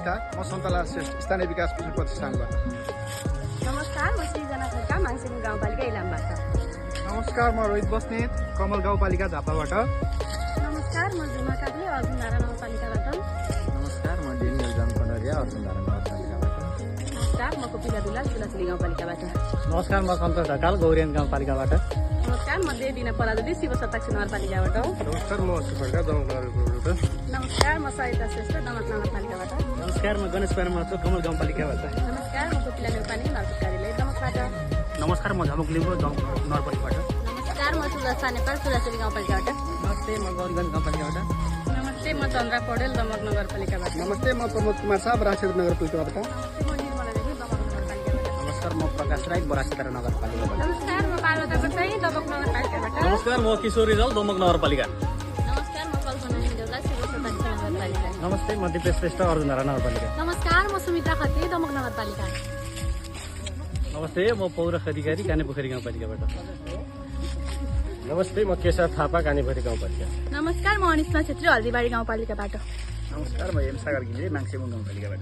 नमस्कार, म सन्तलाल श्रेष्ठ स्थानीय विकास पुँजी प्रतिष्ठानबाट। नमस्कार, म सृजना खड्का माङसेम गाउँपालिका इलामबाट। नमस्कार, म रोहित बस्नेत कमल गाउँपालिका झापाबाट। नमस्कार, म जुमा काग्ले अर्जुनधारा नगरपालिकाबाट। नमस्कार, म डेनियल जन कनरिया अर्जुनधारा नगरपालिकाबाट। नमस्कार, म कोपिला दुलाल सुलासुली गाउँपालिकाबाट। नमस्कार, म सन्तोष ढकाल गौरियन गाउँपालिकाबाट। नमस्कार, म देवीना पराजुली शिव सताक्षी नगरपालिकाबाट। नमस्कार, म सुखड्का दमक नगरपालिकाबाट। नमस्कार, म सरिता श्रेष्ठ दमक नगरपालिकाबाट। नमस्कार, म गणेश परमाचो कमल गाउँपालिकाबाट। नमस्कार, म कोपिला नेपाली मार्फत कार्यालय दमकबाट। नमस्कार, म झमक लिम्बू दमक नगरपालिकाबाट। नमस्कार, म तुलसा नेपाल सुलासुली गाउँपालिकाबाट। नमस्ते, म गौरगञ्ज गाउँपालिकाबाट। नमस्ते, म चन्द्रा पौडेल दमक नगरपालिकाबाट। नमस्ते, म प्रमोद कुमार शाह राजक्षेत्र नगरपालिकाबाट। नमस्ते, म निर्मला देवी दमक नगरपालिकाबाट। नमस्कार, म प्रकाश राई बरासितारा नगरपालिकाबाट। नमस्कार, म पार्वता बसाई दमक नगरपालिकाबाट। नमस्कार, म किशोर रिजाल दमक नगरपालिका। नमस्कार, म कल्पना मिडौला शिव सताक्षी नगरपालिका। नमस्ते, म दिपेश श्रेष्ठ अर्जुनधारा नगरपालिका। नमस्कार, म सुमित्रा खत्री दमक नगरपालिका। नमस्ते, म पौरख अधिकारी कानेपोखरी गाउँपालिकाबाट। नमस्ते, म केशव थापा कानेपोखरी गाउँपालिका। नमस्कार, म अनिष्मा छेत्री हल्दीबारी गाउँपालिकाबाट। नमस्कार, म एम सागर घिमिरे माङसेम गाउँपालिकाबाट।